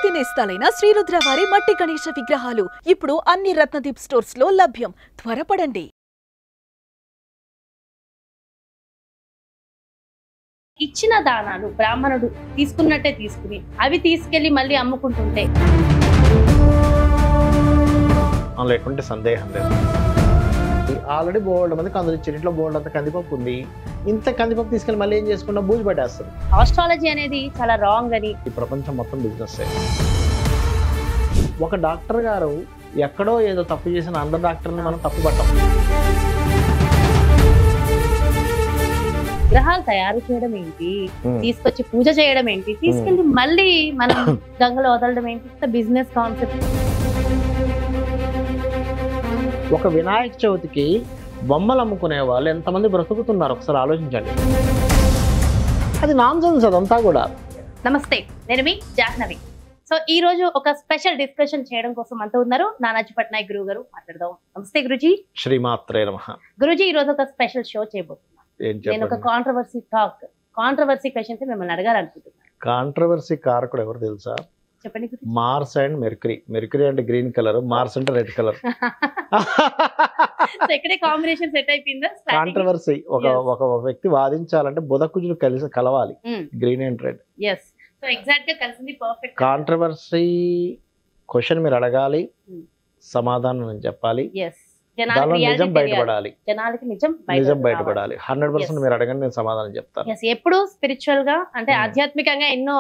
పూర్తి నేస్తాలైన శ్రీరుద్ర వారి మట్టి గణేశ విగ్రహాలు ఇప్పుడు అన్ని రత్నదీప్ స్టోర్స్ లో లభ్యం. త్వరపడండి. ఇచ్చిన దానాలు బ్రాహ్మణుడు తీసుకున్నట్టే తీసుకుని అవి తీసుకెళ్లి మళ్ళీ అమ్ముకుంటుంటే ఎటువంటి సందేహం లేదు. ఆల్రెడీ బోల్డ్ మంది కందులు ఇచ్చారు, ఇంట్లో బోల్డ్ అంత కందిపప్పు ఉంది. ఇంత కందిపప్పు తీసుకెళ్ళి మళ్ళీ ఏం చేసుకున్నా బూజు పట్టేస్తారు. ఆస్ట్రాలజీ అనేది చాలా రాంగ్ అని ఈ ప్రపంచం మొత్తం బిజినెస్. ఒక డాక్టర్ గారు ఎక్కడో ఏదో తప్పు చేసిన అందరు డాక్టర్ని మనం తప్పు పట్టాం. విగ్రహాలు తయారు చేయడం ఏంటి, తీసుకొచ్చి పూజ చేయడం ఏంటి, తీసుకెళ్లి మళ్ళీ మనం గంగలో వదలడం ఏంటి, బిజినెస్ కాన్సెప్ట్. ఒక వినాయక చవితికి బొమ్మలు అమ్ముకునే వాళ్ళు ఎంతమంది బ్రతుకుతున్నారు ఒకసారి ఆలోచించండి. అది నాన్సెన్స్ అదంతా కూడా. నమస్తే, నేను మీ జాహ్నవి. సో ఈ రోజు ఒక స్పెషల్ డిస్కషన్ చేయడం కోసం అంతా ఉన్నారు నానాజీ పట్నాయక్ గురువు గారు. మాట్లాడదాం. నమస్తే గురుజీ. శ్రీమాత్రే నమః. గురుజీ, ఈ రోజు ఒక స్పెషల్ షో చేయబోతున్నాను. నేను ఒక కాంట్రవర్సీ క్వశ్చన్స్ మిమ్మల్ని అడగాలనుకుంటున్నాను. కాంట్రవర్సీ కారకుడు ఎవరు తెలుసా? చెప్పండి. Mars and Mercury. మెర్క్యూరీ అంటే గ్రీన్ కలర్, మార్స్ అంటే రెడ్ కలర్. ఇక్కడే కాంబినేషన్ సెట్ అయిపోయిందా? కాంట్రవర్సీ. ఒక వ్యక్తి వాదించాలంటే బుధకుజులు కలిసి కలవాలి, green and red. So exact గా కలిసింది, పర్ఫెక్ట్. కాంట్రవర్సీ క్వశ్చన్ మీరు అడగాలి, సమాధానం నేను చెప్పాలి, నిజం బయటపడాలి. జనాలకి నిజం బయటపడాలి. 100% మీరు అడగండి, నేను సమాధానం చెప్తాను. ఎప్పుడు స్పిరిచువల్ గా అంటే ఆధ్యాత్మికంగా ఎన్నో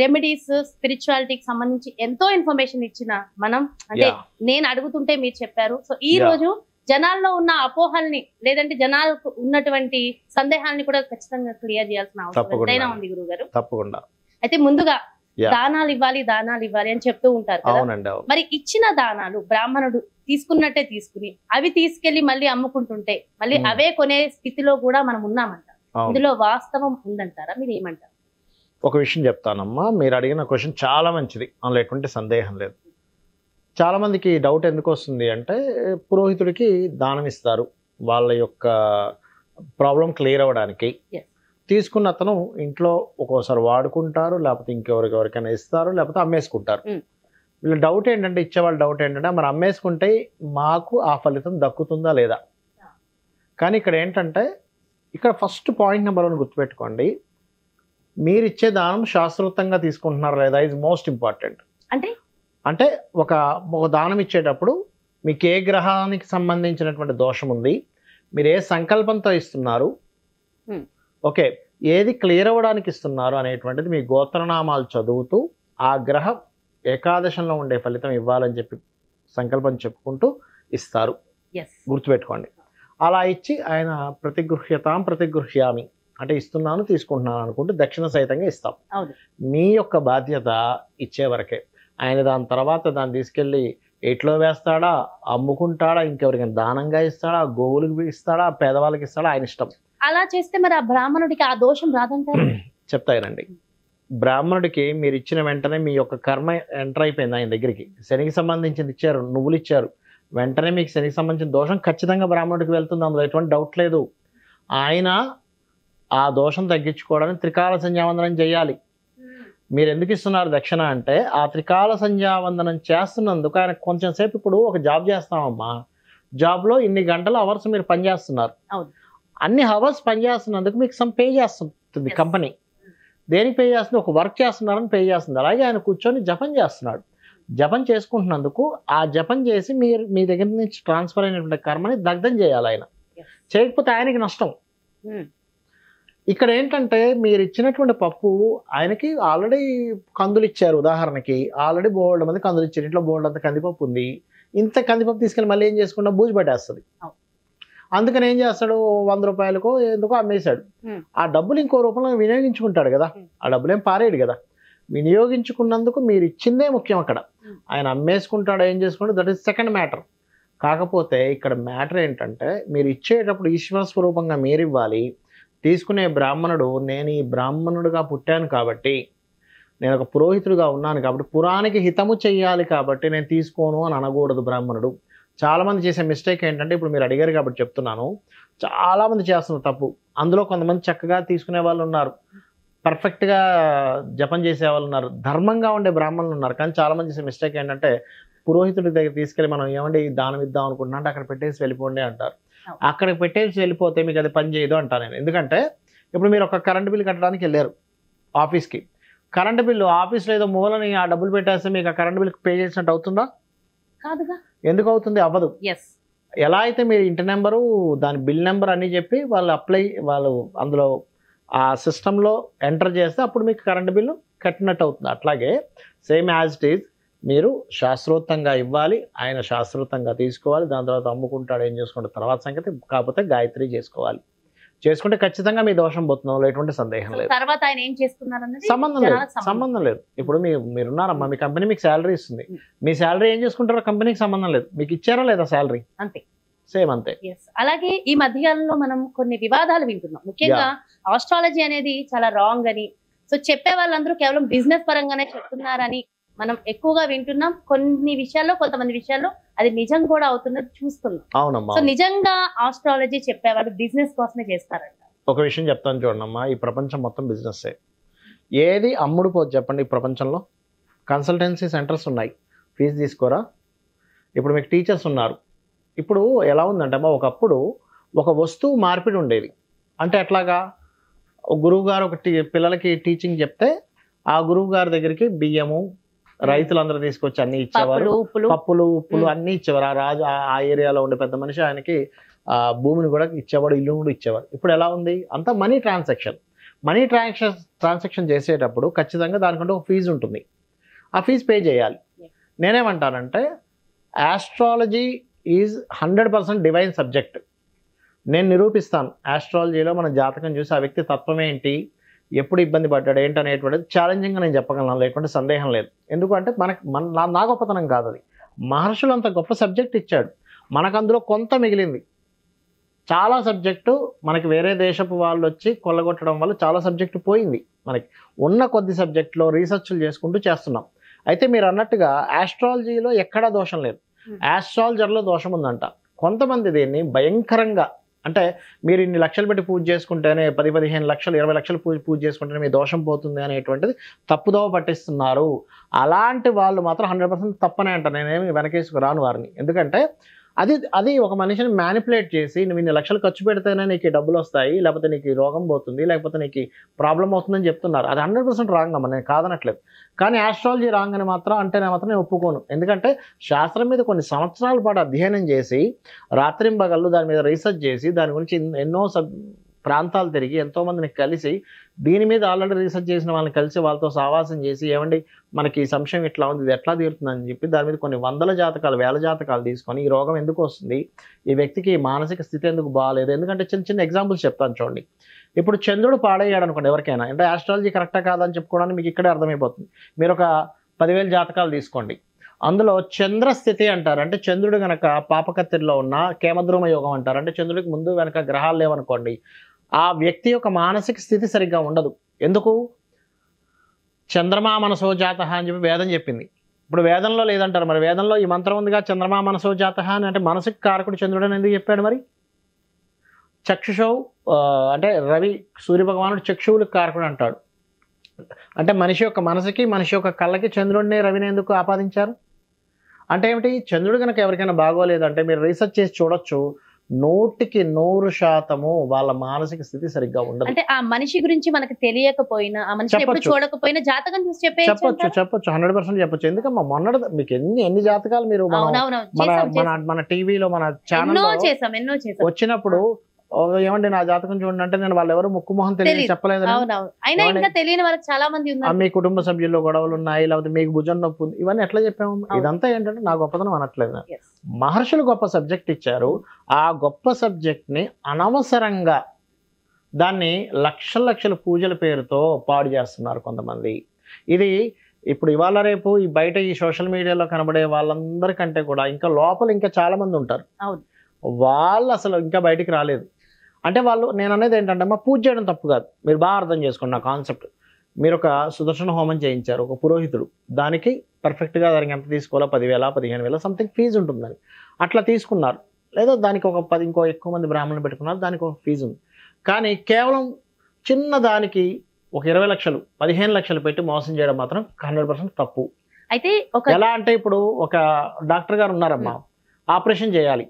రెమెడీస్, స్పిరిచువాలిటీకి సంబంధించి ఎంతో ఇన్ఫర్మేషన్ ఇచ్చిన మనం, అంటే నేను అడుగుతుంటే మీరు చెప్పారు. సో ఈ రోజు జనాల్లో ఉన్న అపోహల్ని లేదంటే జనాలకు ఉన్నటువంటి సందేహాలని కూడా ఖచ్చితంగా క్లియర్ చేయాల్సిన అవసరం ఎంతైనా ఉంది గురువు గారు. తప్పకుండా. అయితే ముందుగా దానాలు ఇవ్వాలి అని చెప్తూ ఉంటారు కదా. మరి ఇచ్చిన దానాలు బ్రాహ్మణుడు తీసుకున్నట్టే తీసుకుని అవి తీసుకెళ్లి మళ్ళీ అమ్ముకుంటుంటే మళ్ళీ అవే కొనే స్థితిలో కూడా మనం ఉన్నామంట. ఇందులో వాస్తవం ఉందంటారా? మీరు ఏమంటారు? ఒక విషయం చెప్తానమ్మా, మీరు అడిగిన క్వశ్చన్ చాలా మంచిది, అందులో ఎటువంటి సందేహం లేదు. చాలా మందికి డౌట్ ఎందుకు వస్తుంది అంటే, పురోహితుడికి దానం ఇస్తారు వాళ్ళ యొక్క ప్రాబ్లం క్లియర్ అవ్వడానికి. తీసుకున్న అతను ఇంట్లో ఒక్కోసారి వాడుకుంటారు, లేకపోతే ఇంకెవరికైనా ఇస్తారు, లేకపోతే అమ్మేసుకుంటారు. వీళ్ళ డౌట్ ఏంటంటే, ఇచ్చేవాళ్ళ డౌట్ ఏంటంటే, మరి అమ్మేసుకుంటే మాకు ఆ ఫలితం దక్కుతుందా లేదా. కానీ ఇక్కడ ఏంటంటే, ఇక్కడ ఫస్ట్ పాయింట్ నెంబర్ 1 గుర్తుపెట్టుకోండి, మీరు ఇచ్చే దానం శాస్త్రోక్తంగా తీసుకుంటున్నారా లేదా ఇస్ మోస్ట్ ఇంపార్టెంట్. అంటే ఒక దానం ఇచ్చేటప్పుడు మీకు ఏ గ్రహానికి సంబంధించినటువంటి దోషం ఉంది, మీరు ఏ సంకల్పంతో ఇస్తున్నారు, ఓకే, ఏది క్లియర్ అవ్వడానికి ఇస్తున్నారు అనేటువంటిది మీ గోత్రనామాలు చదువుతూ ఆ గ్రహం ఏకాదశంలో ఉండే ఫలితం ఇవ్వాలని చెప్పి సంకల్పం చెప్పుకుంటూ ఇస్తారు. గుర్తుపెట్టుకోండి. అలా ఇచ్చి ఆయన ప్రతిగృహ్యామి అంటే ఇస్తున్నాను తీసుకుంటున్నాను అనుకుంటూ దక్షిణ సహితంగా ఇస్తాం. మీ యొక్క బాధ్యత ఇచ్చే వరకే. ఆయన దాని తర్వాత దాన్ని తీసుకెళ్ళి ఎట్లో వేస్తాడా, అమ్ముకుంటాడా, ఇంకెవరికైనా దానంగా ఇస్తాడా, గోవులకు ఇస్తాడా, పేదవాళ్ళకి ఇస్తాడా, ఆయన ఇష్టం. అలా చేస్తే మరి ఆ బ్రాహ్మణుడికి ఆ దోషం రాదంటారు. చెప్తానండి. బ్రాహ్మణుడికి మీరు ఇచ్చిన వెంటనే మీ యొక్క కర్మ ఎంటర్ అయిపోయింది ఆయన దగ్గరికి. శనికి సంబంధించింది ఇచ్చారు, నువ్వులు ఇచ్చారు, వెంటనే మీకు శనికి సంబంధించిన దోషం ఖచ్చితంగా బ్రాహ్మణుడికి వెళ్తుంది, అందులో ఎటువంటి డౌట్ లేదు. ఆయన ఆ దోషం తగ్గించుకోవడానికి త్రికాల సంధ్యావందనం చేయాలి. మీరు ఎందుకు ఇస్తున్నారు దక్షిణ అంటే, ఆ త్రికాల సంధ్యావందనం చేస్తున్నందుకు ఆయన కొంచెం సేపు, ఇప్పుడు ఒక జాబ్ చేస్తామమ్మా, జాబ్లో ఇన్ని గంటల అవర్స్ మీరు పనిచేస్తున్నారు, అన్ని అవర్స్ పనిచేస్తున్నందుకు మీకు సమ్ పే చేస్తుంది కంపెనీ. దేనికి పే చేస్తుంది? ఒక వర్క్ చేస్తున్నారని పే చేస్తుంది. అలాగే ఆయన కూర్చొని జపం చేస్తున్నాడు, జపం చేసుకుంటున్నందుకు ఆ జపం చేసి మీరు మీ దగ్గర నుంచి ట్రాన్స్ఫర్ అయినటువంటి కర్మని దగ్ధం చేయాలి. ఆయన చేయకపోతే ఆయనకి నష్టం. ఇక్కడ ఏంటంటే, మీరు ఇచ్చినటువంటి పప్పు ఆయనకి ఆల్రెడీ కందులు ఇచ్చారు, ఉదాహరణకి ఆల్రెడీ బోల్డ్ మంది కందులు ఇచ్చారు, ఇంట్లో బోల్డ్ అంత కందిపప్పు ఉంది. ఇంత కందిపప్పు తీసుకెళ్ళి మళ్ళీ ఏం చేసుకున్నా బూజు పట్టేస్తుంది. అందుకని ఏం చేస్తాడు, 100 రూపాయలకో ఎందుకో అమ్మేశాడు. ఆ డబ్బులు ఇంకో రూపంలో వినియోగించుకుంటాడు కదా, ఆ డబ్బులు ఏం పారేయడు కదా. వినియోగించుకున్నందుకు మీరు ఇచ్చిందే ముఖ్యం. అక్కడ ఆయన అమ్మేసుకుంటాడు, ఏం చేసుకుంటాడు, దట్ ఈస్ సెకండ్ మ్యాటర్. కాకపోతే ఇక్కడ మ్యాటర్ ఏంటంటే, మీరు ఇచ్చేటప్పుడు ఈశ్వర స్వరూపంగా మీరు ఇవ్వాలి. తీసుకునే బ్రాహ్మణుడు, నేను ఈ బ్రాహ్మణుడుగా పుట్టాను కాబట్టి, నేను ఒక పురోహితుడుగా ఉన్నాను కాబట్టి, పురానికి హితము చెయ్యాలి కాబట్టి నేను తీసుకోను అని అనకూడదు బ్రాహ్మణుడు. చాలామంది చేసే మిస్టేక్ ఏంటంటే, ఇప్పుడు మీరు అడిగారు కాబట్టి చెప్తున్నాను, చాలామంది చేస్తున్నారు తప్పు. అందులో కొంతమంది చక్కగా తీసుకునే వాళ్ళు ఉన్నారు. పర్ఫెక్ట్గా జపం చేసే వాళ్ళు ఉన్నారు, ధర్మంగా ఉండే బ్రాహ్మణులు ఉన్నారు. కానీ చాలా మంది చేసే మిస్టేక్ ఏంటంటే పురోహితుడి దగ్గర తీసుకెళ్ళి మనం ఏమంటే దానం ఇద్దాం అనుకుంటున్నా అంటే అక్కడ పెట్టేసి వెళ్ళిపోండి అంటారు. అక్కడికి పెట్టేసి వెళ్ళిపోతే మీకు అది పని చేయదు అంటాను నేను. ఎందుకంటే ఇప్పుడు మీరు ఒక కరెంట్ బిల్ కట్టడానికి వెళ్ళారు ఆఫీస్కి, కరెంట్ బిల్లు ఆఫీస్లో ఏదో మూలని ఆ డబ్బులు పెట్టేస్తే మీకు ఆ కరెంట్ బిల్ పే చేసినట్టు అవుతుందా? కాదుగా. ఎందుకు అవుతుంది? అవ్వదు. ఎలా అయితే మీరు ఇంటి నెంబరు దాని బిల్ నెంబర్ అన్నీ చెప్పి వాళ్ళు అందులో ఆ సిస్టంలో ఎంటర్ చేస్తే అప్పుడు మీకు కరెంట్ బిల్లు కట్టినట్టు అవుతుంది. అట్లాగే సేమ్ యాజ్ ఇట్ ఈజ్ మీరు శాస్త్రోక్తంగా ఇవ్వాలి, ఆయన శాస్త్రోక్తంగా తీసుకోవాలి, దాని తర్వాత అమ్ముకుంటాడు ఏం చేసుకుంటాడు తర్వాత సంగతి. కాకపోతే గాయత్రి చేసుకోవాలి, చేసుకుంటే ఖచ్చితంగా మీ దోషం పోతుంది, ఎటువంటి సందేహం లేదు. తర్వాత ఆయన ఏం చేస్తున్నారు సంబంధం లేదు. ఇప్పుడు మీరున్నారమ్మా, మీ కంపెనీ మీకు శాలరీ ఇస్తుంది, మీ శాలరీ ఏం చేసుకుంటారో కంపెనీకి సంబంధం లేదు. మీకు ఇచ్చారా లేదా శాలరీ? అంతే, సేమ్ అంతే. అలాగే ఈ మధ్యకాలంలో మనం కొన్ని వివాదాలు వింటున్నాం. ముఖ్యంగా ఆస్ట్రాలజీ అనేది చాలా రాంగ్ అని, సో చెప్పే వాళ్ళందరూ కేవలం బిజినెస్ పరంగానే చెప్తున్నారని మనం ఎక్కువగా వింటున్నాం. కొన్ని విషయాల్లో, కొంతమంది విషయాల్లో అది నిజం కూడా అవుతున్నది చూస్తున్నాం. అవునమ్మా. సో నిజంగా ఆస్ట్రాలజీ చెప్పేవాళ్ళు బిజినెస్ కోసమే చేస్తారంట. ఒక విషయం చెప్తాను చూడమ్మా, ఈ ప్రపంచం మొత్తం బిజినెస్సే. ఏది అమ్ముడు పోదు చెప్పండి ఈ ప్రపంచంలో? కన్సల్టెన్సీ సెంటర్స్ ఉన్నాయి, ఫీజు తీసుకోరా. ఇప్పుడు మీకు టీచర్స్ ఉన్నారు. ఇప్పుడు ఎలా ఉందంటే అమ్మా, ఒకప్పుడు ఒక వస్తువు మార్పిడి ఉండేది. అంటే ఎట్లాగా, ఒక గురువు గారు ఒక పిల్లలకి టీచింగ్ చెప్తే ఆ గురువు గారి దగ్గరికి బియ్యము రైతులందరూ తీసుకొచ్చి అన్ని ఇచ్చేవారు, పప్పులు ఉప్పులు అన్ని ఇచ్చేవారు. ఆ రాజు ఆ ఏరియాలో ఉండే పెద్ద మనిషి ఆయనకి ఆ భూమిని కూడా ఇచ్చేవాడు, ఇల్లు కూడా ఇచ్చేవారు. ఇప్పుడు ఎలా ఉంది? అంతా మనీ ట్రాన్సాక్షన్ చేసేటప్పుడు ఖచ్చితంగా దానికంటే ఒక ఫీజు ఉంటుంది, ఆ ఫీజు పే చేయాలి. నేనేమంటానంటే ఆస్ట్రాలజీ ఈజ్ 100% డివైన్ సబ్జెక్ట్. నేను నిరూపిస్తాను. ఆస్ట్రాలజీలో మన జాతకం చూసి ఆ వ్యక్తి తత్వం ఏంటి, ఎప్పుడు ఇబ్బంది పడ్డాడు ఏంటి అనేటువంటిది ఛాలెంజింగ్గా నేను చెప్పగలను, లేకుంటే సందేహం లేదు. ఎందుకంటే నా గొప్పతనం కాదు అది, మహర్షులు అంత గొప్ప సబ్జెక్ట్ ఇచ్చాడు, మనకు అందులో కొంత మిగిలింది. చాలా సబ్జెక్టు మనకి వేరే దేశపు వాళ్ళు వచ్చి కొల్లగొట్టడం వల్ల చాలా సబ్జెక్టు పోయింది. మనకి ఉన్న కొద్ది సబ్జెక్టులో రీసెర్చ్లు చేసుకుంటూ చేస్తున్నాం. అయితే మీరు అన్నట్టుగా ఆస్ట్రాలజీలో ఎక్కడా దోషం లేదు, ఆస్ట్రాలజర్లో దోషం ఉందంట. కొంతమంది దీన్ని భయంకరంగా, అంటే మీరు ఇన్ని లక్షలు పెట్టి పూజ చేసుకుంటేనే 10-15 లక్షలు 20 లక్షలు పూజ చేసుకుంటేనే మీ దోషం పోతుంది అనేటువంటిది తప్పుదోవ పట్టిస్తున్నారు. అలాంటి వాళ్ళు మాత్రం 100% తప్పనే అంట. నేనేమి వెనకేసుకు రాను వారిని. ఎందుకంటే అది ఒక మనిషిని మ్యానిపులేట్ చేసి నువ్వు ఇన్ని లక్షలు ఖర్చు పెడితేనే నీకు డబ్బులు వస్తాయి, లేకపోతే నీకు రోగం పోతుంది, లేకపోతే నీకు ప్రాబ్లం అవుతుందని చెప్తున్నారు. అది 100% రాంగ్ అమ్మ, నేను కాదనట్లేదు. కానీ ఆస్ట్రాలజీ రాంగ్ అని మాత్రం నేను ఒప్పుకోను. ఎందుకంటే శాస్త్రం మీద కొన్ని సంవత్సరాల పాటు అధ్యయనం చేసి రాత్రింబగళ్ళు దాని మీద రీసెర్చ్ చేసి దాని గురించి ఎన్నో ప్రాంతాలు తిరిగి ఎంతోమందిని కలిసి దీని మీద ఆల్రెడీ రీసెర్చ్ చేసిన వాళ్ళని కలిసి వాళ్ళతో సావాసం చేసి ఏమండి మనకి ఈ సంశయం ఇట్లా ఉంది, ఇది ఎట్లా తీరుతుందని చెప్పి దాని మీద కొన్ని 100 జాతకాలు 1000 జాతకాలు తీసుకొని ఈ రోగం ఎందుకు వస్తుంది, ఈ వ్యక్తికి మానసిక స్థితి ఎందుకు బాగాలేదు. ఎందుకంటే చిన్న ఎగ్జాంపుల్స్ చెప్తాను చూడండి. ఇప్పుడు చంద్రుడు పాడయ్యాడు అనుకోండి ఎవరికైనా, అంటే ఆస్ట్రాలజీ కరెక్టా కాదని చెప్పుకోవడానికి మీకు ఇక్కడే అర్థమైపోతుంది. మీరు ఒక 10,000 జాతకాలు తీసుకోండి, అందులో చంద్రస్థితి అంటారు, అంటే చంద్రుడు కనుక పాపకత్తిరిలో ఉన్న కేమద్రుమ యోగం అంటారు, అంటే చంద్రుడికి ముందు వెనక గ్రహాలు లేవనుకోండి, ఆ వ్యక్తి యొక్క మానసిక స్థితి సరిగ్గా ఉండదు. ఎందుకు? చంద్రమా మనసో జాత అని చెప్పి వేదం చెప్పింది. ఇప్పుడు వేదంలో లేదంటారు, మరి వేదంలో ఈ మంత్రం ఉందిగా చంద్రమా మనసో జాత అని, అంటే మనసుకి కారకుడు చంద్రుడు అని ఎందుకు చెప్పాడు? మరి చక్షుషో అంటే రవి సూర్యభగవానుడు చక్షువులకు కారకుడు అంటాడు. అంటే మనిషి యొక్క మనసుకి మనిషి యొక్క కళ్ళకి చంద్రుడిని రవిని ఎందుకు ఆపాదించారు? అంటే ఏమిటి? చంద్రుడు కనుక ఎవరికైనా బాగోలేదంటే మీరు రీసెర్చ్ చేసి చూడొచ్చు, 100% వాళ్ళ మానసిక స్థితి సరిగ్గా ఉండదు. అంటే ఆ మనిషి గురించి మనకు తెలియకపోయినా, ఆ మనిషి ఎప్పుడు చూడకపోయినా జాతకం చూసి చెప్పొచ్చు 100% చెప్పొచ్చు. ఎందుకమ్మా మొన్న మీకు ఎన్ని జాతకాలు మీరు మన టీవీలో మన ఛానల్లో వచ్చినప్పుడు ఏమండి నా జాతకం చూడండి అంటే నేను వాళ్ళు ఎవరు ముక్కు మొహం తెలియదు చెప్పలేదు. తెలియని వాళ్ళకి చాలా మంది ఉన్నారు. మీ కుటుంబ సభ్యుల్లో గొడవలు ఉన్నాయి, లేకపోతే మీకు భుజం నొప్పి ఉంది, ఇవన్నీ ఎట్లా చెప్పాము? ఇదంతా ఏంటంటే నా గొప్పతనం అనట్లేదు. మహర్షులు గొప్ప సబ్జెక్ట్ ఇచ్చారు, ఆ గొప్ప సబ్జెక్ట్ ని అనవసరంగా దాన్ని లక్షల పూజల పేరుతో పాడు చేస్తున్నారు కొంతమంది. ఇది ఇప్పుడు ఇవాళ రేపు ఈ బయట ఈ సోషల్ మీడియాలో కనబడే వాళ్ళందరికంటే కూడా ఇంకా లోపల ఇంకా చాలా మంది ఉంటారు, వాళ్ళు అసలు ఇంకా బయటికి రాలేదు. అంటే వాళ్ళు, నేను అనేది ఏంటంటే అమ్మా, పూజ చేయడం తప్పు కాదు, మీరు బాగా అర్థం చేసుకోండి నా కాన్సెప్ట్. మీరు ఒక సుదర్శన హోమం చేయించారు, ఒక పురోహితుడు, దానికి పర్ఫెక్ట్గా దానికి ఎంత తీసుకోవాలో 10,000 15,000 సంథింగ్ ఫీజు ఉంటుందని అట్లా తీసుకున్నారు. లేదా దానికి ఒక 10 ఇంకో ఎక్కువ మంది బ్రాహ్మణులు పెట్టుకున్నారు, దానికి ఒక ఫీజు ఉంది. కానీ కేవలం చిన్న దానికి ఒక 20 లక్షలు 15 లక్షలు పెట్టి మోసం చేయడం మాత్రం 100% తప్పు. అయితే ఒక ఎలా అంటే ఇప్పుడు ఒక డాక్టర్ గారు ఉన్నారమ్మా, ఆపరేషన్ చేయాలి,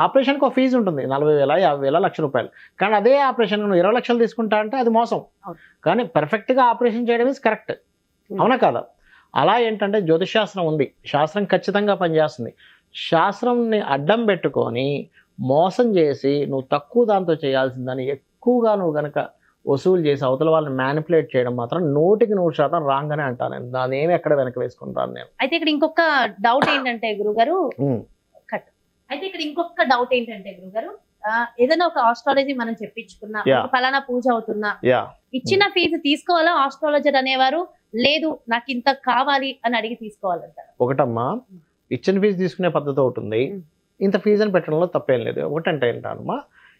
ఆపరేషన్కి ఒక ఫీజు ఉంటుంది 40,000 50,000 లక్ష రూపాయలు. కానీ అదే ఆపరేషన్ నువ్వు 20 లక్షలు తీసుకుంటా అంటే అది మోసం. కానీ పర్ఫెక్ట్గా ఆపరేషన్ చేయడం ఇస్ కరెక్ట్, అవునా కాదా? అలా ఏంటంటే జ్యోతిషాస్త్రం ఉంది, శాస్త్రం ఖచ్చితంగా పనిచేస్తుంది. శాస్త్రంని అడ్డం పెట్టుకొని మోసం చేసి నువ్వు తక్కువ దాంతో చేయాల్సిందని ఎక్కువగా నువ్వు కనుక వసూలు చేసి అవతల వాళ్ళని మ్యానిపులేట్ చేయడం మాత్రం 100% రాంగ్ అని అంటాను నేను. దాని ఏమి ఎక్కడ వెనక వేసుకుంటాను నేను. అయితే ఇక్కడ ఇంకొక డౌట్ ఏంటంటే గురుగారు, అయితే ఇక్కడ ఇంకొక డౌట్ ఏంటంటే గురుగారు, ఏదైనా ఒక ఆస్ట్రాలజీ మనం చెప్పించుకున్నా, ఫలానా పూజ అవుతున్నా, ఇచ్చిన ఫీజు తీసుకోవాలా? ఆస్ట్రాలజర్ అనేవారు లేదు నాకు ఇంత కావాలి అని అడిగి తీసుకోవాలంటారు. ఒకటమ్మా, ఇచ్చిన ఫీజు తీసుకునే పద్ధతి అవుతుంది, ఇంత ఫీజు అని పెట్టడంలో తప్పేం లేదు. ఒకటంటే ఏంటమ్మా,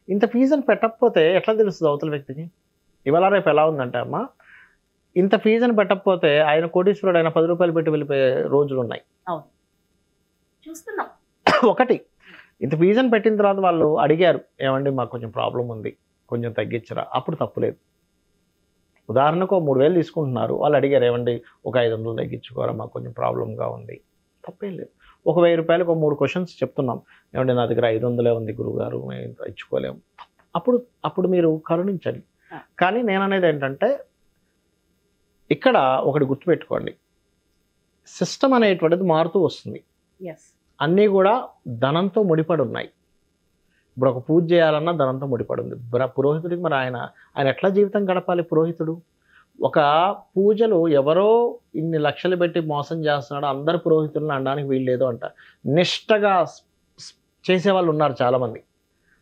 ఇంత ఫీజు అని పెట్టకపోతే ఎట్లా తెలుస్తుంది అవతల వ్యక్తికి? ఇవాళ రేపు ఎలా ఉందంటే అమ్మా, ఇంత ఫీజు అని పెట్టకపోతే ఆయన కోటీశ్వరుడు ఆయన 10 రూపాయలు పెట్టి వెళ్ళిపోయే రోజులు ఉన్నాయి. చూస్తున్నాం. ఒకటి, ఇంత ఫీజు అని పెట్టిన తర్వాత వాళ్ళు అడిగారు, ఏమండి మాకు కొంచెం ప్రాబ్లం ఉంది, కొంచెం తగ్గించరా, అప్పుడు తప్పులేదు. ఉదాహరణకు 3,000 తీసుకుంటున్నారు, వాళ్ళు అడిగారు, ఏమండి ఒక 500 తగ్గించుకోరా, మాకు కొంచెం ప్రాబ్లంగా ఉంది, తప్పేం లేదు. ఒక 1,000 రూపాయలకు 3 క్వశ్చన్స్ చెప్తున్నాం, ఏమంటే నా దగ్గర 500 ఉంది గురువుగారు, మేము ఇచ్చుకోలేము, అప్పుడు మీరు కరుణించండి. కానీ నేను అనేది ఏంటంటే, ఇక్కడ ఒకటి గుర్తుపెట్టుకోండి, సిస్టమ్ అనేటువంటిది మారుతూ వస్తుంది. అన్నీ కూడా ధనంతో ముడిపడి ఉన్నాయి. ఇప్పుడు ఒక పూజ చేయాలన్నా ధనంతో ముడిపడి ఉంది. పురోహితుడికి మరి ఆయన ఎట్లా జీవితం గడపాలి? పురోహితుడు ఒక పూజలు ఎవరో ఇన్ని లక్షలు పెట్టి మోసం చేస్తున్నాడు, అందరు పురోహితులను అనడానికి వీల్లేదు అంట. నిష్టగా చేసేవాళ్ళు ఉన్నారు చాలామంది.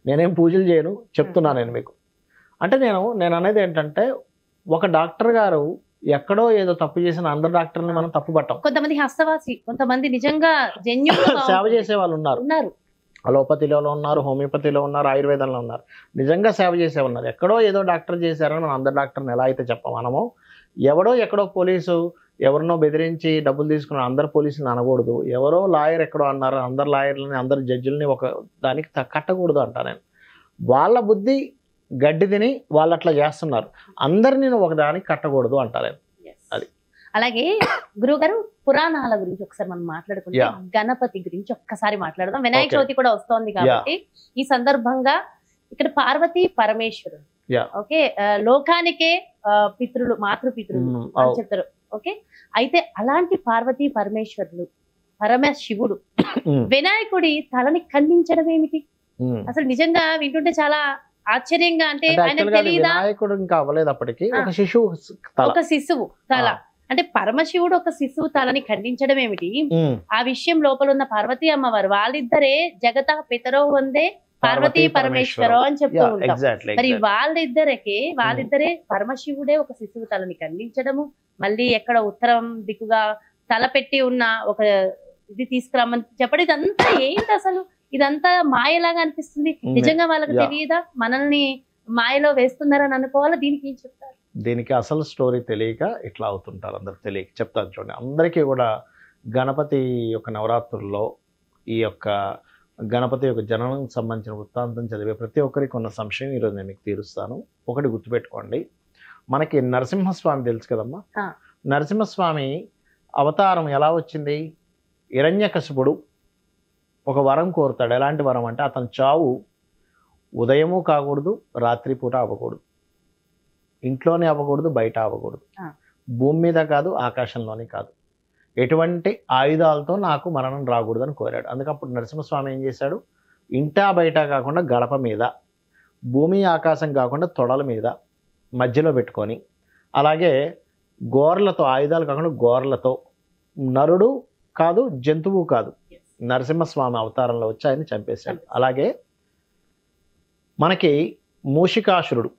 నేనేం పూజలు చేయను, చెప్తున్నాను నేను మీకు. అంటే నేను అనేది ఏంటంటే, ఒక డాక్టర్ గారు ఎక్కడో ఏదో తప్పు చేసిన అందరు డాక్టర్ని మనం తప్పు పట్టాం. కొంతమంది హస్తవాసి, కొంతమంది నిజంగా సేవ చేసే వాళ్ళు ఉన్నారు. అలోపతిలో ఉన్నారు, హోమియోపతిలో ఉన్నారు, ఆయుర్వేదంలో ఉన్నారు, నిజంగా సేవ చేసే ఉన్నారు. ఎక్కడో ఏదో డాక్టర్ చేశారని మనం అందరు డాక్టర్ని ఎలా అయితే చెప్పాం. మనము ఎవడో ఎక్కడో పోలీసు ఎవరినో బెదిరించి డబ్బులు తీసుకున్న అందరు పోలీసులను అనకూడదు. ఎవరో లాయర్ ఎక్కడో అన్నారు, అందరు లాయర్లని అందరు జడ్జిలని ఒక దానికి కట్టకూడదు అంటా నేను. వాళ్ళ బుద్ధి గడ్డి తిని వాళ్ళు అట్లా చేస్తున్నారు, అందరినీ ఒక దానికి కట్టకూడదు అంటా నేను. అది అలాగే గురువుగారు, పురాణాల గురించి ఒకసారి మనం మాట్లాడుకుంటే గణపతి గురించి ఒక్కసారి మాట్లాడదాం. వినాయక చవితి కూడా వస్తోంది కాబట్టి ఈ సందర్భంగా ఇక్కడ పార్వతీ పరమేశ్వరుడు, ఓకే, లోకానికే పితృలు, మాతృపితృలు అని చెప్తారు. ఓకే, అయితే అలాంటి పార్వతీ పరమేశ్వరులు, పరమశివుడు వినాయకుడి తలని ఖండించడం ఏమిటి? అసలు నిజంగా వింటుంటే చాలా ఆశ్చర్యంగా, అంటే ఆయన తెలియదా? వినాయకుడు ఇంకా అవ్వలేదు అప్పటికి, ఒక శిశువు తల, అంటే పరమశివుడు ఒక శిశువు తలని ఖండించడం ఏమిటి? ఆ విషయం లోపల ఉన్న పార్వతీ అమ్మవారు వాళ్ళిద్దరే జగత పితరో వందే పార్వతీ పరమేశ్వరో అని చెప్తూ ఉంటాం. మరి వాళ్ళిద్దరే పరమశివుడే ఒక శిశువు తలని ఖండించడము, మళ్ళీ ఎక్కడ ఉత్తరం దిక్కుగా తల పెట్టి ఉన్న ఒక ఇది తీసుకురామని చెప్పడం, ఇదంతా ఏంటి అసలు? ఇదంతా మాయలాగా అనిపిస్తుంది. నిజంగా వాళ్ళకి తెలియదా మనల్ని మాయలో వేస్తున్నారని అనుకోవాలా? దీనికి ఏం చెప్తారు? దీనికి అసలు స్టోరీ తెలియక ఇట్లా అవుతుంటారు, అందరు తెలియక. చెప్తాను చూడండి. అందరికీ కూడా గణపతి యొక్క నవరాత్రుల్లో ఈ యొక్క గణపతి యొక్క జననం సంబంధించిన వృత్తాంతం చదివే ప్రతి ఒక్కరికి ఉన్న సంశయం ఈరోజు నేను మీకు తీరుస్తాను. ఒకటి గుర్తుపెట్టుకోండి, మనకి నరసింహస్వామి తెలుసు కదమ్మా. నరసింహస్వామి అవతారం ఎలా వచ్చింది? హిరణ్యకశిపుడు ఒక వరం కోరుతాడు. ఎలాంటి వరం అంటే, అతని చావు ఉదయము కాకూడదు, రాత్రిపూట అవ్వకూడదు, ఇంట్లోనే అవ్వకూడదు, బయట అవ్వకూడదు, భూమి మీద కాదు, ఆకాశంలోనే కాదు, ఎటువంటి ఆయుధాలతో నాకు మరణం రాకూడదు అని కోరాడు. అందుకప్పుడు నరసింహస్వామి ఏం చేశాడు? ఇంటా బయట కాకుండా గడప మీద, భూమి ఆకాశం కాకుండా తొడల మీద మధ్యలో పెట్టుకొని, అలాగే గోర్లతో, ఆయుధాలు కాకుండా గోర్లతో, నరుడు కాదు జంతువు కాదు, నరసింహస్వామి అవతారంలో వచ్చి ఆయన చంపేశాడు. అలాగే మనకి మూషికాసురుడు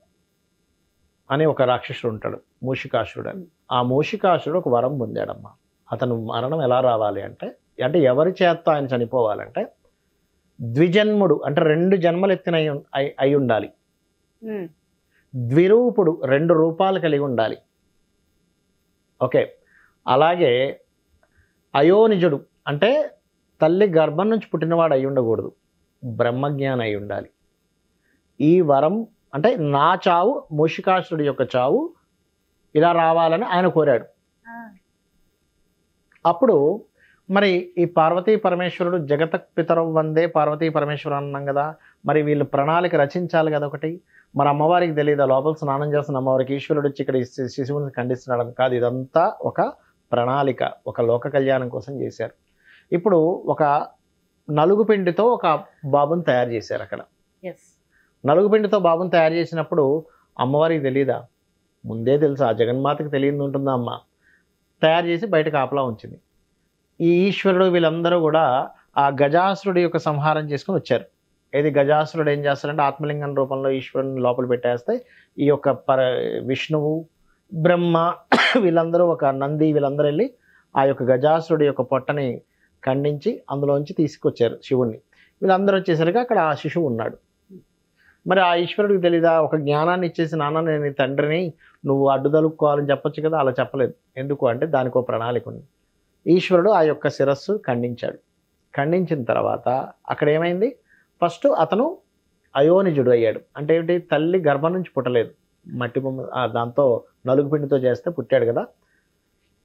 అనే ఒక రాక్షసుడు ఉంటాడు, మూషికాసురుడు అని. ఆ మూషికాసురుడు ఒక వరం పొందాడమ్మా. అతను మరణం ఎలా రావాలి అంటే ఎవరి చేత్తో ఆయన చనిపోవాలంటే, ద్విజన్ముడు అంటే 2 జన్మలు ఎత్తిన అయి ఉండాలి, ద్విరూపుడు 2 రూపాలు కలిగి ఉండాలి, ఓకే, అలాగే అయోనిజుడు అంటే తల్లి గర్భం నుంచి పుట్టినవాడు అయి ఉండకూడదు, బ్రహ్మజ్ఞానం అయి ఉండాలి. ఈ వరం అంటే నా చావు, మూషికాసురుడి యొక్క చావు ఇలా రావాలని ఆయన కోరాడు. అప్పుడు మరి ఈ పార్వతీ పరమేశ్వరుడు జగత పితరం వందే పార్వతీ పరమేశ్వరు అన్నాం కదా, మరి వీళ్ళు ప్రణాళిక రచించాలి కదా ఒకటి. మరి అమ్మవారికి తెలియదు, లోపల స్నానం చేస్తున్న అమ్మవారికి ఈశ్వరుడు వచ్చి ఇక్కడ శిశువుని ఖండిస్తున్నాడు కాదు, ఇదంతా ఒక ప్రణాళిక, ఒక లోక కళ్యాణం కోసం చేశారు. ఇప్పుడు ఒక నలుగుపిండితో ఒక బాబుని తయారు చేశారు అక్కడ. నలుగుపిండితో బాబుని తయారు చేసినప్పుడు అమ్మవారికి తెలియదా? ముందే తెలుసు, ఆ జగన్మాతకి తెలియదు ఉంటుందా అమ్మ. తయారు చేసి బయట కాపలా ఉంచింది. ఈ ఈశ్వరుడు వీళ్ళందరూ కూడా ఆ గజాసురుడి యొక్క సంహారం చేసుకుని వచ్చారు. ఇది గజాసురుడు ఏం చేస్తారంటే ఆత్మలింగం రూపంలో ఈశ్వరుని లోపల పెట్టేస్తే ఈ యొక్క విష్ణువు, బ్రహ్మ వీళ్ళందరూ, ఒక నంది, వీళ్ళందరూ వెళ్ళి ఆ యొక్క గజాసురుడి యొక్క పొట్టని ఖండించి అందులోంచి తీసుకొచ్చారు శివుణ్ణి. వీళ్ళందరూ వచ్చేసరికి అక్కడ ఆ శిశువు ఉన్నాడు. మరి ఆ ఈశ్వరుడికి తెలీదా? ఒక జ్ఞానాన్ని ఇచ్చేసి, నాన్న నేను నీ తండ్రిని, నువ్వు అడ్డుదలుక్కోవాలని చెప్పొచ్చు కదా. అలా చెప్పలేదు. ఎందుకు అంటే దానికి ఒక ప్రణాళిక ఉంది. ఈశ్వరుడు ఆ యొక్క శిరస్సు ఖండించాడు. ఖండించిన తర్వాత అక్కడ ఏమైంది? ఫస్ట్ అతను అయోనిజుడు అయ్యాడు. అంటే ఏంటి? తల్లి గర్భం నుంచి పుట్టలేదు, మట్టి బొమ్మ దాంతో నలుగుపిండితో చేస్తే పుట్టాడు కదా.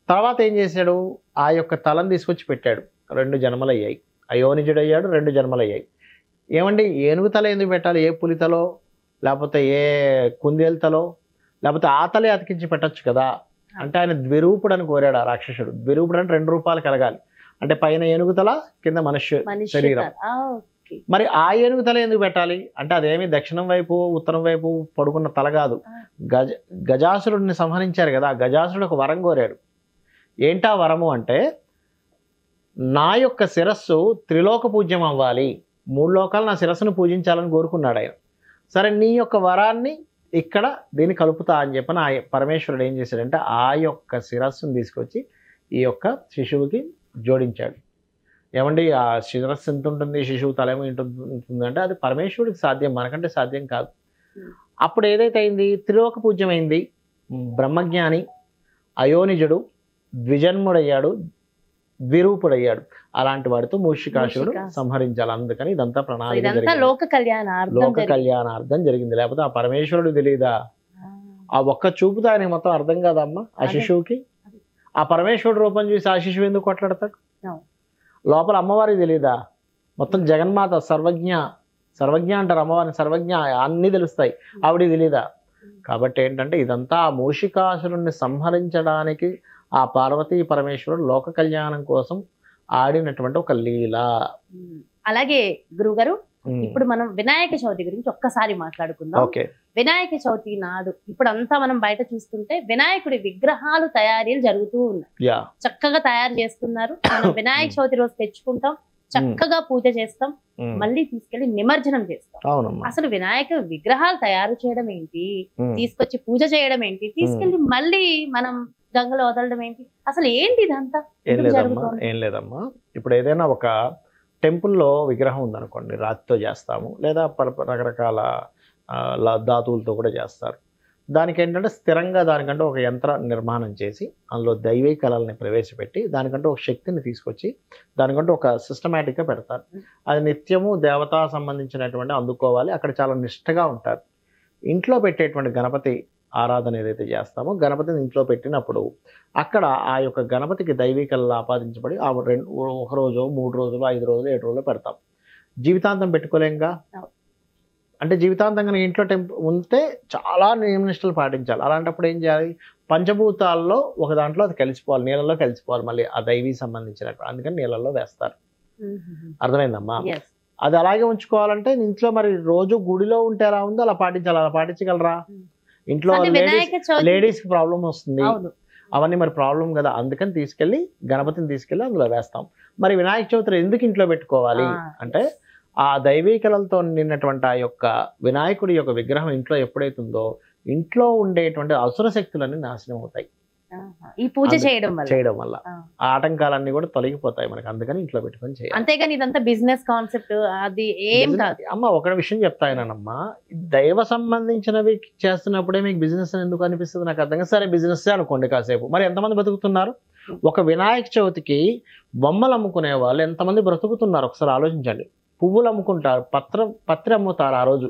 తర్వాత ఏం చేశాడు? ఆ యొక్క తలను తీసుకొచ్చి పెట్టాడు. 2 జన్మలు అయ్యాయి. అయోనిజుడు అయ్యాడు, 2 జన్మలు అయ్యాయి. ఏమండి, ఏనుగు తల ఎందుకు పెట్టాలి? ఏ పులితలో, లేకపోతే ఏ కుందేలుతలో, లేకపోతే ఆ తలే అతికించి పెట్టచ్చు కదా. అంటే ఆయన ద్విరూపుడు అని కోరాడు ఆ రాక్షసుడు. ద్విరూపుడు అంటే 2 రూపాలు కలగాలి. అంటే పైన ఏనుగు తల, కింద మనుష్య శరీరం. మరి ఆ ఏనుగు తల ఎందుకు పెట్టాలి అంటే అదేమి దక్షిణం వైపు ఉత్తరం వైపు పడుకున్న తల కాదు. గజాసురుడిని సంహరించారు కదా, ఆ గజాసురుడు ఒక వరం కోరాడు. ఏంటా వరము అంటే, నా యొక్క శిరస్సు త్రిలోక పూజ్యం అవ్వాలి, 3 లోకాలు నా శిరస్సును పూజించాలని కోరుకున్నాడు ఆయన. సరే, నీ యొక్క వరాన్ని ఇక్కడ దీన్ని కలుపుతా అని చెప్పిన ఆ పరమేశ్వరుడు ఏం చేశాడంటే ఆ యొక్క శిరస్సును తీసుకొచ్చి ఈ యొక్క శిశువుకి జోడించాడు. ఏమండి, ఆ శిరస్సు ఎంత ఉంటుంది, శిశువు తలేమో ఉంటుంది అంటే అది పరమేశ్వరుడికి సాధ్యం, మనకంటే సాధ్యం కాదు. అప్పుడు ఏదైతే అయింది? త్రిలోక పూజ్యమైంది. బ్రహ్మజ్ఞాని, అయోనిజుడు, ద్విజన్ముడయ్యాడు, ద్విరూపుడయ్యాడు. అలాంటి వాడితో మూషికాసురుడు సంహరించాలి. అందుకని ఇదంతా ప్రణాళిక, లోక కళ్యాణార్థం జరిగింది. లేకపోతే ఆ పరమేశ్వరుడు తెలియదా? ఆ ఒక్క చూపుతో ఆయనకి మొత్తం అర్థం కాదమ్మా ఆ శిశువుకి. ఆ పరమేశ్వరుడు రూపం చూసి ఆ శిశువు ఎందుకు కొట్లాడతాడు? లోపల అమ్మవారికి తెలియదా? మొత్తం జగన్మాత సర్వజ్ఞ అంటారు అమ్మవారిని. సర్వజ్ఞ, అన్నీ తెలుస్తాయి, ఆవిడికి తెలియదా? కాబట్టి ఏంటంటే ఇదంతా ఆ మూషికాసురుణ్ణి సంహరించడానికి ఆ పార్వతీ పరమేశ్వరుడు లోక కళ్యాణం కోసం ఆడినటువంటి ఒక లీల. అలాగే గురుగారు, ఇప్పుడు మనం వినాయక చవితి గురించి ఒక్కసారి మాట్లాడుకుందాం. వినాయక చవితి నాడు ఇప్పుడు అంతా మనం బయట చూస్తుంటే వినాయకుడి విగ్రహాలు తయారీలు జరుగుతూ ఉన్నాయి. చక్కగా తయారు చేస్తున్నారు. మనం వినాయక చవితి రోజు తెచ్చుకుంటాం, చక్కగా పూజ చేస్తాం, మళ్ళీ తీసుకెళ్లి నిమజ్జనం చేస్తాం. అసలు వినాయక విగ్రహాలు తయారు చేయడం ఏంటి, తీసుకొచ్చి పూజ చేయడం ఏంటి, తీసుకెళ్లి మళ్ళీ మనం గంగలో వదలడం ఏంటి, అసలు ఏంటి ఇదంతా? ఏం లేదమ్మా, ఇప్పుడు ఏదైనా ఒక టెంపుల్లో విగ్రహం ఉందనుకోండి, రాతితో చేస్తాము, లేదా రకరకాల ధాతువులతో కూడా చేస్తారు. దానికి ఏంటంటే స్థిరంగా దానికంటే ఒక యంత్ర నిర్మాణం చేసి అందులో దైవీ కళల్ని ప్రవేశపెట్టి దానికంటే ఒక శక్తిని తీసుకొచ్చి దానికంటే ఒక సిస్టమేటిక్గా పెడతారు. అది నిత్యము దేవతా సంబంధించినటువంటి అందుకోవాలి. అక్కడ చాలా నిష్ఠగా ఉంటారు. ఇంట్లో పెట్టేటువంటి గణపతి ఆరాధన ఏదైతే చేస్తామో, గణపతిని ఇంట్లో పెట్టినప్పుడు అక్కడ ఆ యొక్క గణపతికి దైవీ కళలు ఆపాదించబడి ఆ 1 రోజు 3 రోజులు 5 రోజులు 7 రోజులు పెడతాం. జీవితాంతం పెట్టుకోలేంగా. అంటే జీవితాంతంగా ఇంట్లో ఉంటే చాలా నియమనిష్టలు పాటించాలి. అలాంటప్పుడు ఏం చేయాలి? పంచభూతాల్లో ఒక దాంట్లో అది కలిసిపోవాలి, నీళ్ళలో కలిసిపోవాలి. మళ్ళీ ఆ దైవీ సంబంధించినట్టు, అందుకని నీళ్ళల్లో వేస్తారు. అర్థమైందమ్మా? అది అలాగే ఉంచుకోవాలంటే ఇంట్లో మరి రోజు గుడిలో ఉంటే ఎలా ఉందో అలా పాటించాలి. అలా పాటించగలరా? ఇంట్లో లేడీస్ కి ప్రాబ్లం వస్తుంది, అవన్నీ మరి ప్రాబ్లం కదా. అందుకని తీసుకెళ్ళి గణపతిని తీసుకెళ్ళి అందులో వేస్తాం. మరి వినాయక చవితి ఎందుకు ఇంట్లో పెట్టుకోవాలి అంటే, ఆ దైవీ కళలతో నిన్నటువంటి ఆ యొక్క వినాయకుడి యొక్క విగ్రహం ఇంట్లో ఎప్పుడైతుందో ఇంట్లో ఉండేటువంటి అసుర శక్తులన్నీ నాశనం అవుతాయి ఈ పూజ చేయడం వల్ల. ఆ ఆటంకాలన్నీ కూడా తొలగిపోతాయి మనకి. అందుకని ఇంట్లో పెట్టుకొని చేయాలి. అంతేగాని ఇదంతా బిజినెస్ కాన్సెప్ట్ అది ఏం కాదు. అమ్మ, ఒక విషయం చెప్తాయనమ్మా, దైవ సంబంధించినవి చేస్తున్నప్పుడే మీకు బిజినెస్ ఎందుకు అనిపిస్తుంది నాకు అర్థంగా. సరే, బిజినెస్ అనుకోండి కాసేపు, మరి ఎంతమంది బతుకుతున్నారు? ఒక వినాయక చవితికి బొమ్మలు అమ్ముకునే వాళ్ళు ఎంతమంది బ్రతుకుతున్నారు ఒకసారి ఆలోచించండి. పువ్వులు అమ్ముకుంటారు, పత్రి అమ్ముతారు ఆ రోజు.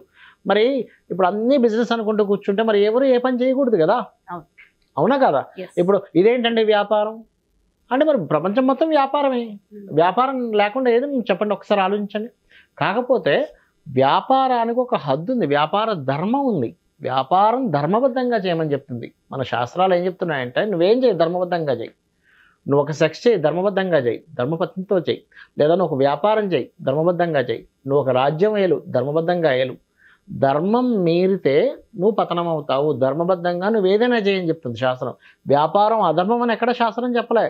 మరి ఇప్పుడు అన్ని బిజినెస్ అనుకుంటూ కూర్చుంటే మరి ఎవరు ఏ పని చేయకూడదు కదా. అవునా కదా? Yes. ఇప్పుడు ఇదేంటండి వ్యాపారం అంటే మరి ప్రపంచం మొత్తం వ్యాపారమే. వ్యాపారం లేకుండా ఏది చెప్పండి ఒకసారి ఆలోచించండి. కాకపోతే వ్యాపారానికి ఒక హద్దు ఉంది, వ్యాపార ధర్మం ఉంది. వ్యాపారం ధర్మబద్ధంగా చేయమని చెప్తుంది. మన శాస్త్రాలు ఏం చెప్తున్నాయంటే నువ్వేం చేయి ధర్మబద్ధంగా చేయి. నువ్వు ఒక సెక్స్ చేయి ధర్మబద్ధంగా చేయి, ధర్మపత్నితో చేయి. లేదా నువ్వు ఒక వ్యాపారం చేయి ధర్మబద్ధంగా చేయి. నువ్వు ఒక రాజ్యం ఏలు ధర్మబద్ధంగా ఏలు. ధర్మం మీరితే నువ్వు పతనం అవుతావు. ధర్మబద్ధంగా నువ్వు ఏదైనా చేయని చెప్తుంది శాస్త్రం. వ్యాపారం అధర్మం అని ఎక్కడ శాస్త్రం చెప్పలే.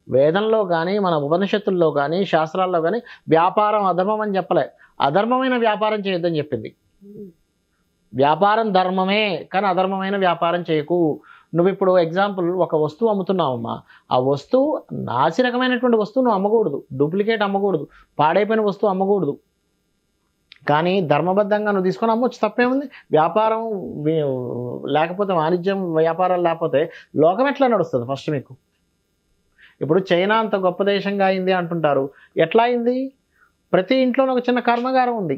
వేదంలో కానీ మన ఉపనిషత్తుల్లో కానీ శాస్త్రాల్లో కానీ వ్యాపారం అధర్మం అని చెప్పలే. అధర్మమైన వ్యాపారం చేయొద్దని చెప్పింది. వ్యాపారం ధర్మమే కానీ అధర్మమైన వ్యాపారం చేయకు. నువ్వు ఇప్పుడు ఎగ్జాంపుల్ ఒక వస్తువు అమ్ముతున్నావమ్మా, ఆ వస్తువు నాసిరకమైనటువంటి వస్తువు నువ్వు అమ్మకూడదు, డూప్లికేట్ అమ్మకూడదు, పాడైపోయిన వస్తువు అమ్మకూడదు. కానీ ధర్మబద్ధంగా నువ్వు తీసుకొని అమ్మొచ్చు, తప్పేముంది? వ్యాపారం లేకపోతే వాణిజ్యం వ్యాపారాలు లేకపోతే లోకం ఎట్లా నడుస్తుంది? ఫస్ట్ మీకు ఇప్పుడు చైనా అంత గొప్ప దేశంగా అయింది అంటుంటారు. ఎట్లా అయింది? ప్రతి ఇంట్లోనే ఒక చిన్న కర్మాగారం ఉంది,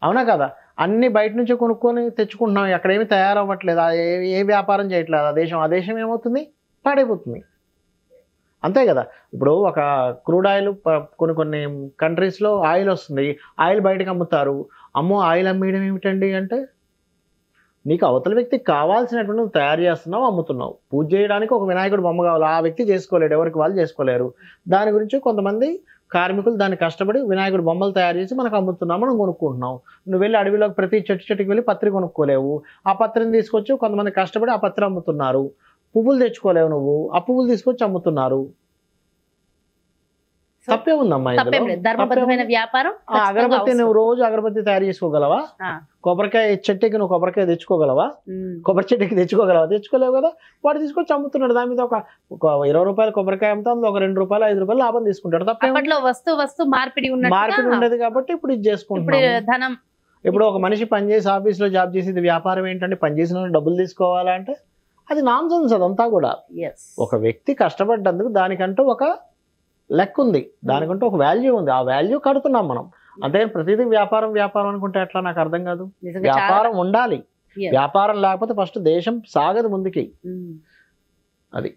అవునా కదా? అన్ని బయట నుంచి కొనుక్కొని తెచ్చుకుంటున్నాం, ఎక్కడేమి తయారవ్వట్లేదు, ఏ వ్యాపారం చేయట్లేదు. ఆ దేశం ఏమవుతుంది? పాడైపోతుంది. అంతే కదా? ఇప్పుడు ఒక క్రూడ్ ఆయిల్ కొన్ని కంట్రీస్లో ఆయిల్ వస్తుంది, ఆయిల్ బయటకు అమ్ముతారు. అమ్మో ఆయిల్ అమ్మేయడం ఏమిటండి అంటే, నీకు అవతల వ్యక్తికి కావాల్సినటువంటి నువ్వు తయారు చేస్తున్నావు, అమ్ముతున్నావు. పూజ చేయడానికి ఒక వినాయకుడు బొమ్మ కావాలి, ఆ వ్యక్తి చేసుకోలేడు, ఎవరికి వాళ్ళు చేసుకోలేరు. దాని గురించి కొంతమంది కార్మికులు దాన్ని కష్టపడి వినాయకుడు బొమ్మలు తయారు చేసి మనకు అమ్ముతున్నాము, మనం కొనుక్కుంటున్నాం. నువ్వు వెళ్ళి అడవిలోకి ప్రతి చెట్టుకి వెళ్ళి పత్రి కొనుక్కోలేవు. ఆ పత్రిని తీసుకొచ్చి కొంతమంది కష్టపడి ఆ పత్రి అమ్ముతున్నారు. పువ్వులు తెచ్చుకోలేవు నువ్వు, ఆ పువ్వులు తీసుకొచ్చి అమ్ముతున్నారు. తప్పే ఉందమ్మా? ధర్మబద్ధమైన వ్యాపారం. అగరబత్తి నువ్వు రోజు అగరబత్తి తయారు చేసుకోగలవా? కొబ్బరికాయ చెట్టుకి నువ్వు కొబ్బరికాయ తెచ్చుకోగలవా? కొబ్బరి చెట్టుకి తెచ్చుకోగలవా? తెచ్చుకోలేవు కదా. వాడు తీసుకొచ్చి అమ్ముతున్నాడు. దాని మీద ఒక 20 రూపాయలు కొబ్బరికాయ అమ్ముతా, అందులో ఒక 2 రూపాయలు 5 రూపాయలు లాభం తీసుకుంటాడు. తప్పే. వస్తు మార్పిడి ఉండేది కాబట్టి ఇప్పుడు ఇది చేసుకుంటున్నాం. ఇప్పుడు ఒక మనిషి పనిచేసి ఆఫీస్ లో జాబ్ చేసి ఇది వ్యాపారం ఏంటంటే పనిచేసిన డబ్బులు తీసుకోవాలా అంటే అది నాన్సెన్స్. అదంతా కూడా ఒక వ్యక్తి కష్టపడ్డందుకు దానికంటూ ఒక లెక్క ఉంది, దానికంటూ ఒక వాల్యూ ఉంది. ఆ వాల్యూ కడుతున్నాం మనం. అంతేగాని ప్రతిదీ వ్యాపారం వ్యాపారం అనుకుంటే ఎట్లా? నాకు అర్థం కాదు. వ్యాపారం ఉండాలి. వ్యాపారం లేకపోతే ఫస్ట్ దేశం సాగదు ముందుకి. అది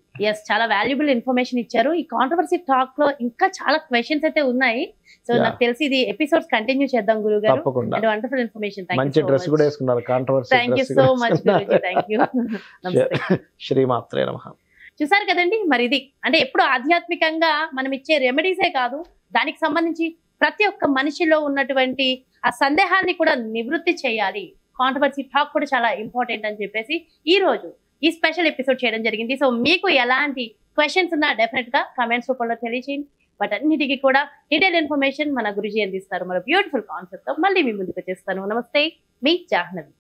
చాలా వాల్యుబుల్ ఇన్ఫర్మేషన్ ఇచ్చారు. ఈ కాంట్రవర్సీ టాక్ లో ఇంకా చాలా క్వశ్చన్స్ అయితే ఉన్నాయి. సో నాకు తెలిసి ఇది ఎపిసోడ్స్ కంటిన్యూ చేద్దాం గురుగారు. తప్పకుండా. Wonderful information. మంచి డ్రెస్ కూడా వేసుకున్నారు. Controversy. Thank you so much Guruji. Thank you. శ్రీమాత్రే నమః. చూసారు కదండి, మరి ఇది అంటే ఎప్పుడు ఆధ్యాత్మికంగా మనం ఇచ్చే రెమెడీసే కాదు, దానికి సంబంధించి ప్రతి ఒక్క మనిషిలో ఉన్నటువంటి ఆ సందేహాన్ని కూడా నివృత్తి చేయాలి. కాంట్రవర్సీ టాక్ కూడా చాలా ఇంపార్టెంట్ అని చెప్పేసి ఈ రోజు ఈ స్పెషల్ ఎపిసోడ్ చేయడం జరిగింది. సో మీకు ఎలాంటి క్వశ్చన్స్ ఉన్నా డెఫినెట్ గా కమెంట్స్ రూపంలో తెలియచేయండి. బట్ అన్నిటికీ కూడా డీటెయిల్ ఇన్ఫర్మేషన్ మన గురుజీ అందిస్తారు. మన బ్యూటిఫుల్ కాన్సెప్ట్ తో మళ్ళీ మీ ముందుకు వచ్చేస్తాను. నమస్తే, మీ జాహ్నవి.